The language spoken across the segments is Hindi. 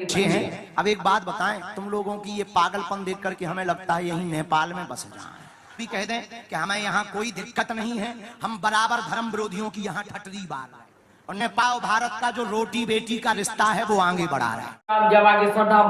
अच्छे हैं। अब एक बात बताएं, तुम लोगों की ये पागलपन देख करके हमें लगता है यही नेपाल में बस जाएं। भी कह दें कि हमें यहाँ कोई दिक्कत नहीं है, हम बराबर धर्म विरोधियों की यहाँ ठटरी बार रहे हैं और नेपाल भारत का जो रोटी बेटी का रिश्ता है वो आगे बढ़ा रहा है।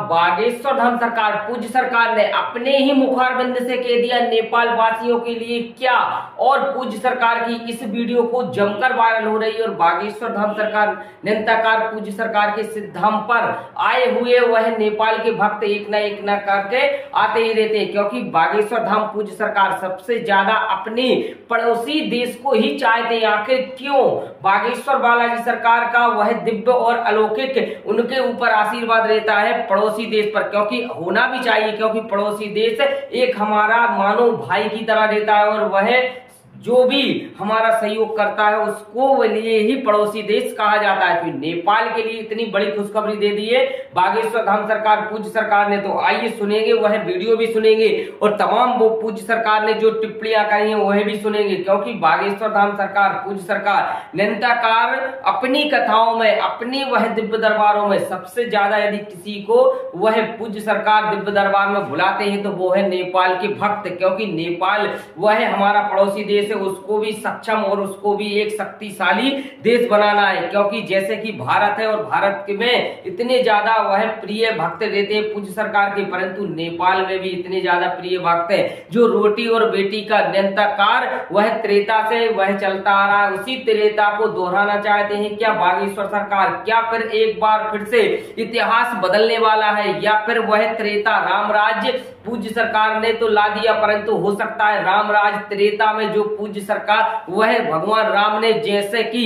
बागेश्वर धाम सरकार पूज्य सरकार ने अपने ही मुखारबिंद से कह दिया नेपाल वासियों के लिए क्या, और पूज्य सरकार की इस वीडियो को जमकर वायरल हो रही है। और बागेश्वर धाम सरकार निरंतर पूज्य सरकार के सिद्ध धाम पर आए हुए वह नेपाल के भक्त एक न करके आते ही रहते हैं, क्योंकि बागेश्वर धाम पूज्य सरकार सबसे ज्यादा अपने पड़ोसी देश को ही चाहते हैं। आखिर क्यों? बागेश्वर बालाजी सरकार का वह दिव्य और अलौकिक उनके ऊपर आशीर्वाद रहता है पड़ोसी देश पर, क्योंकि होना भी चाहिए, क्योंकि पड़ोसी देश एक हमारा मानो भाई की तरह रहता है और वह जो भी हमारा सहयोग करता है उसको लिए ही पड़ोसी देश कहा जाता है। तो नेपाल के लिए इतनी बड़ी खुशखबरी दे दी है बागेश्वर धाम सरकार पूज्य सरकार ने। तो आइए सुनेंगे, वह वीडियो भी सुनेंगे और तमाम वो पूज्य सरकार ने जो टिप्पणियां करी हैं वह भी सुनेंगे, क्योंकि बागेश्वर धाम सरकार पूज्य सरकार निरंतर अपनी कथाओं में, अपनी वह दिव्य दरबारों में सबसे ज्यादा यदि किसी को वह पूज्य सरकार दिव्य दरबार में बुलाते हैं तो वो है नेपाल के भक्त, क्योंकि नेपाल वह हमारा पड़ोसी देश, उसको भी सक्षम और उसको भी एक शक्तिशाली देश बनाना है। क्योंकि जैसे कि भारत है और भारत में इतने ज्यादा वह प्रिय भक्त रहते हैं पूज्य सरकार के, परंतु नेपाल में भी इतने ज्यादा प्रिय भक्त है जो रोटी और बेटी का निरंतर वह त्रेता से वह चलता आ रहा है, उसी त्रेता को दोहराना चाहते हैं क्या बागेश्वर सरकार? क्या फिर एक बार फिर से इतिहास बदलने वाला है, या फिर वह त्रेता राम राज्य पूज्य सरकार ने तो ला दिया, परंतु हो सकता है राम राज त्रेता में जो पूज्य सरकार वह भगवान राम ने जैसे कि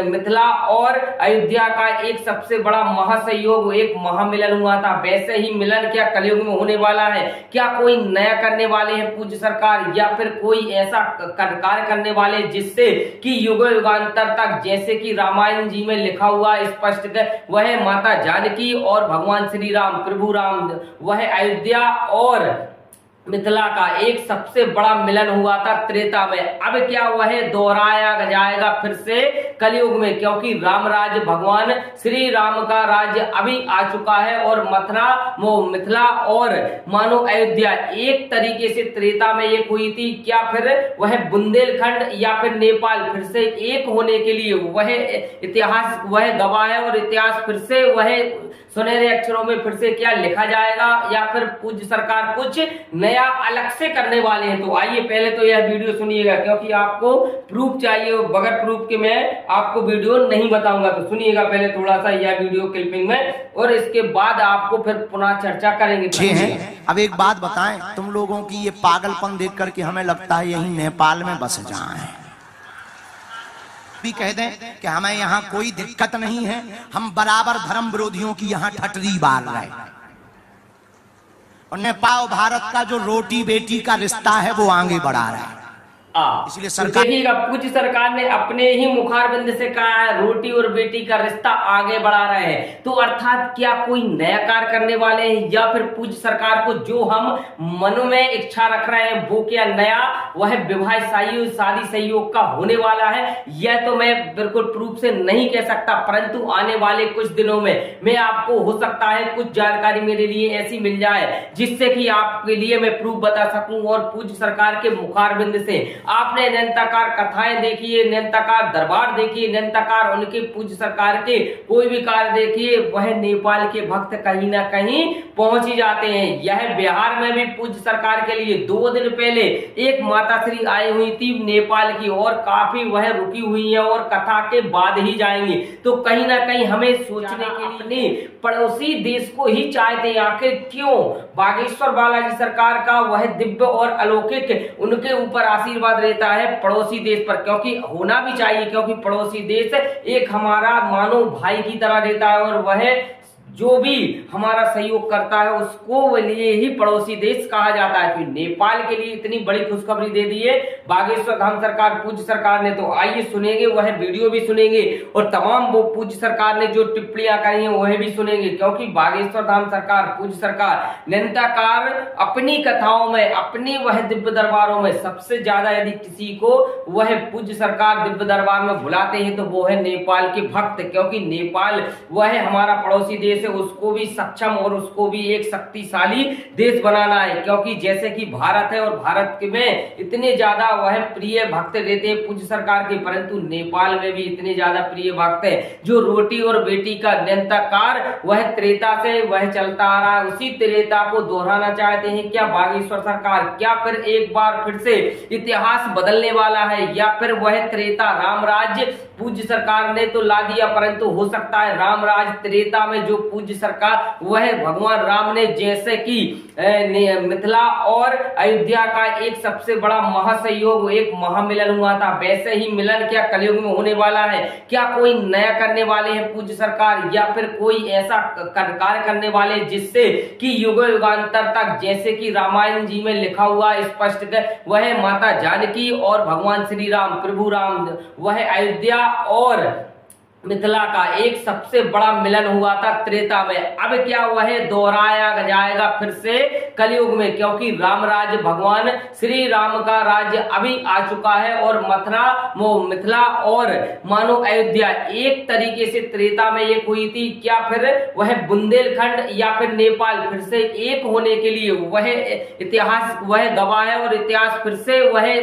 मिथिला और अयोध्या का एक सबसे बड़ा महासहयोग, एक महामिलन हुआ था, वैसे ही मिलन क्या कलयुग में होने वाला है? क्या कोई नया करने वाले हैं पूज्य सरकार, या फिर कोई ऐसा कार्य करने वाले जिससे कि युग युगांतर तक, जैसे कि रामायण जी में लिखा हुआ स्पष्ट वह माता जानकी और भगवान श्री राम प्रभु राम वह अयोध्या और मिथिला का एक सबसे बड़ा मिलन हुआ था त्रेता में, अब क्या वह दोहराया जाएगा फिर से कलयुग में? क्योंकि राम राज्य भगवान श्री राम का राज्य अभी आ चुका है और मथुरा मिथिला और मानो अयोध्या एक तरीके से त्रेता में एक हुई थी। क्या फिर वह बुंदेलखंड या फिर नेपाल फिर से एक होने के लिए वह इतिहास वह गवाह है और इतिहास फिर से वह सुनहरे अक्षरों में फिर से क्या लिखा जाएगा, या फिर पूज्य सरकार कुछ नया अलग से करने वाले हैं? तो आइए पहले तो यह वीडियो सुनिएगा, क्योंकि आपको प्रूफ चाहिए, बगैर प्रूफ के मैं आपको वीडियो नहीं बताऊंगा। तो सुनिएगा पहले थोड़ा सा यह वीडियो क्लिपिंग में, और इसके बाद आपको फिर पुनः चर्चा करेंगे। अब एक बात बताएं, तुम लोगों की ये पागलपन देख करके हमें लगता है यही नेपाल में बस जाएं। भी कह दें कि हमें यहाँ कोई दिक्कत नहीं है, हम बराबर धर्म विरोधियों की यहाँ ठटरी बार रहे हैं और नेपाल भारत का जो रोटी बेटी का रिश्ता है वो आगे बढ़ा रहा है। इसलिए सरकार देखिएगा पूज्य सरकार ने अपने ही मुखारबिंद से कहा है रोटी और बेटी का रिश्ता आगे बढ़ा रहे हैं। तो अर्थात क्या कोई नया कार्य करने वाले हैं, या फिर पूज्य सरकार को जो हम मन में इच्छा रख रहे हैं वो क्या नया वह विवाह शादी सहयोग का होने वाला है? यह तो मैं बिल्कुल प्रूफ से नहीं कह सकता, परंतु आने वाले कुछ दिनों में मैं आपको हो सकता है कुछ जानकारी मेरे लिए ऐसी मिल जाए जिससे कि आपके लिए मैं प्रूफ बता सकूं। और पूज्य सरकार के मुखारबिंद से आपने निरंतर कथाएं देखिए, निरंतर दरबार देखिए, निरंतर उनके पूज्य सरकार के कोई भी कार्य देखिए, वह नेपाल के भक्त कहीं ना कहीं पहुंच ही जाते हैं। यह बिहार में भी पूज्य सरकार के लिए 2 दिन पहले एक माता श्री आई हुई थी नेपाल की, और काफी वह रुकी हुई है और कथा के बाद ही जाएंगी। तो कहीं ना कहीं हमें सोचने के लिए पड़ोसी देश को ही चाहते हैं। आखिर क्यों? बागेश्वर बालाजी सरकार का वह दिव्य और अलौकिक उनके ऊपर आशीर्वाद रहता है पड़ोसी देश पर, क्योंकि होना भी चाहिए, क्योंकि पड़ोसी देश एक हमारा मानो भाई की तरह रहता है और वह जो भी हमारा सहयोग करता है उसको लिए ही पड़ोसी देश कहा जाता है। तो नेपाल के लिए इतनी बड़ी खुशखबरी दे दी है बागेश्वर धाम सरकार पूज्य सरकार ने। तो आइए सुनेंगे, वह वीडियो भी सुनेंगे और तमाम वो पूज्य सरकार ने जो टिप्पणियां करी हैं वह भी सुनेंगे, क्योंकि बागेश्वर धाम सरकार पूज्य सरकार निरंतर अपनी कथाओं में, अपनी वह दिव्य दरबारों में सबसे ज्यादा यदि किसी को वह पूज्य सरकार दिव्य दरबार में बुलाते हैं तो वो है नेपाल के भक्त, क्योंकि नेपाल वह हमारा पड़ोसी देश, से उसको भी सक्षम और उसको भी एक शक्तिशाली देश बनाना है, क्योंकि जैसे कि भारत है और भारत में इतने ज्यादा वह प्रिय भक्त रहते हैं पूज्य सरकार के, परंतु नेपाल में भी इतने ज्यादा प्रिय भक्त है जो रोटी और बेटी का निरंतर वह त्रेता से वह चलता आ रहा है, उसी त्रेता को दोहराना चाहते हैं क्या बागेश्वर सरकार? क्या फिर एक बार फिर से इतिहास बदलने वाला है, या फिर वह त्रेता राम राज्य पूज्य सरकार ने तो ला दिया, परंतु हो सकता है राम राज त्रेता में जो पूज्य सरकार वह भगवान राम ने जैसे कि मिथिला और अयोध्या का एक सबसे बड़ा महासहयोग एक महामिलन हुआ था, वैसे ही मिलन क्या कलयुग में होने वाला है? क्या कोई नया करने वाले हैं पूज्य सरकार, या फिर कोई ऐसा कार्य करने वाले जिससे कि युग युगांतर तक, जैसे कि रामायण जी में लिखा हुआ स्पष्ट वह माता जानकी और भगवान श्री राम प्रभु राम वह अयोध्या और मिथिला का एक सबसे बड़ा मिलन हुआ था त्रेता में, अब क्या वह दोहराया जाएगा फिर से कलयुग में? क्योंकि राम राज्य भगवान श्री राम का राज्य अभी आ चुका है और मिथिला और मानो अयोध्या एक तरीके से त्रेता में एक हुई थी, क्या फिर वह बुंदेलखंड या फिर नेपाल फिर से एक होने के लिए वह इतिहास वह गवाह है और इतिहास फिर से वह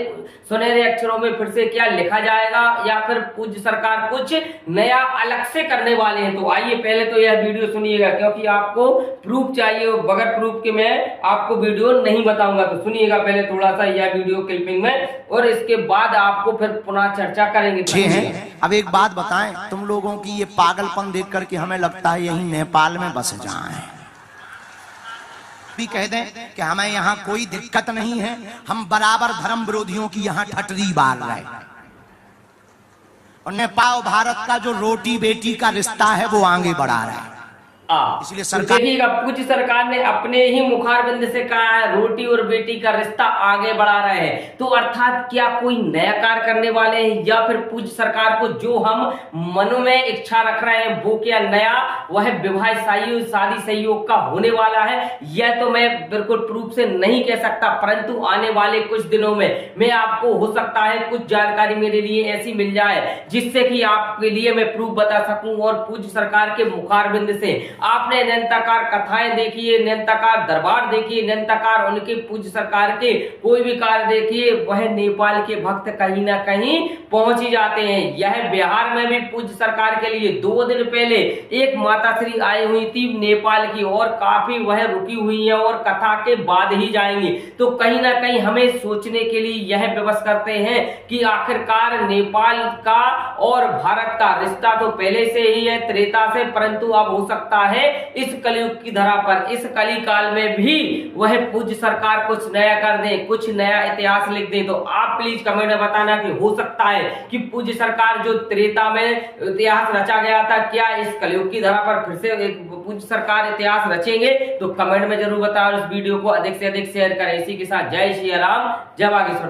सुनहरे अक्षरों में फिर से क्या लिखा जाएगा, या फिर पूज्य सरकार कुछ नया अलग से करने वाले हैं? तो आइए पहले तो यह वीडियो सुनिएगा, क्योंकि आपको प्रूफ चाहिए, बगैर प्रूफ के मैं आपको वीडियो नहीं बताऊंगा। तो सुनिएगा पहले थोड़ा सा यह वीडियो क्लिपिंग में, और इसके बाद आपको फिर पुनः चर्चा करेंगे। अब एक बात बताएं, तुम लोगों की ये पागलपन देख करके हमें लगता है यही नेपाल में बस जाएं, भी कह दें कि हमें यहाँ कोई दिक्कत नहीं है, हम बराबर धर्म विरोधियों की यहाँ ठटरी बाल रहे, और नेपाल भारत का जो रोटी बेटी का रिश्ता है वो आगे बढ़ा रहा है। इसलिए सरकार देखिएगा पूज्य सरकार ने अपने ही मुखारबिंद से कहा है रोटी और बेटी का रिश्ता आगे बढ़ा रहे हैं, तो अर्थात क्या कोई नया कार्य करने वाले हैं, या फिर पूज्य सरकार को जो हम मन में इच्छा रख रहे हैं वो क्या नया वह विवाह शादी सहयोग का होने वाला है? यह तो मैं बिल्कुल प्रूफ से नहीं कह सकता, परंतु आने वाले कुछ दिनों में मैं आपको हो सकता है कुछ जानकारी मेरे लिए ऐसी मिल जाए जिससे कि आपके लिए मैं प्रूफ बता सकूं, और पूज्य सरकार के मुखारबिंद से आपने निरंतर कथाएं देखिए, निरंतर दरबार देखिए, निरंतर उनके पूज्य सरकार के कोई भी कार्य देखिए, वह नेपाल के भक्त कहीं ना कहीं पहुंच ही जाते हैं। यह बिहार में भी पूज्य सरकार के लिए 2 दिन पहले एक माताश्री आई हुई थी नेपाल की, और काफी वह रुकी हुई है और कथा के बाद ही जाएंगी, तो कहीं ना कहीं हमें सोचने के लिए यह व्यवस्था करते हैं कि आखिरकार नेपाल का और भारत का रिश्ता तो पहले से ही है त्रेता से, परंतु अब हो सकता है इस कलयुग की धरा पर इस कली काल में भी वह पूज्य सरकार कुछ नया कर दे, कुछ नया इतिहास लिख दे। तो आप प्लीज कमेंट में बताना कि हो सकता है कि पूज्य सरकार जो त्रेता में इतिहास रचा गया था, क्या इस कलयुग की धरा पर फिर से एक पूज्य सरकार इतिहास रचेंगे? तो कमेंट में जरूर बताओ, इस वीडियो को अधिक से अधिक शेयर करें। इसी के साथ जय श्री राम, जय बागेश्वर।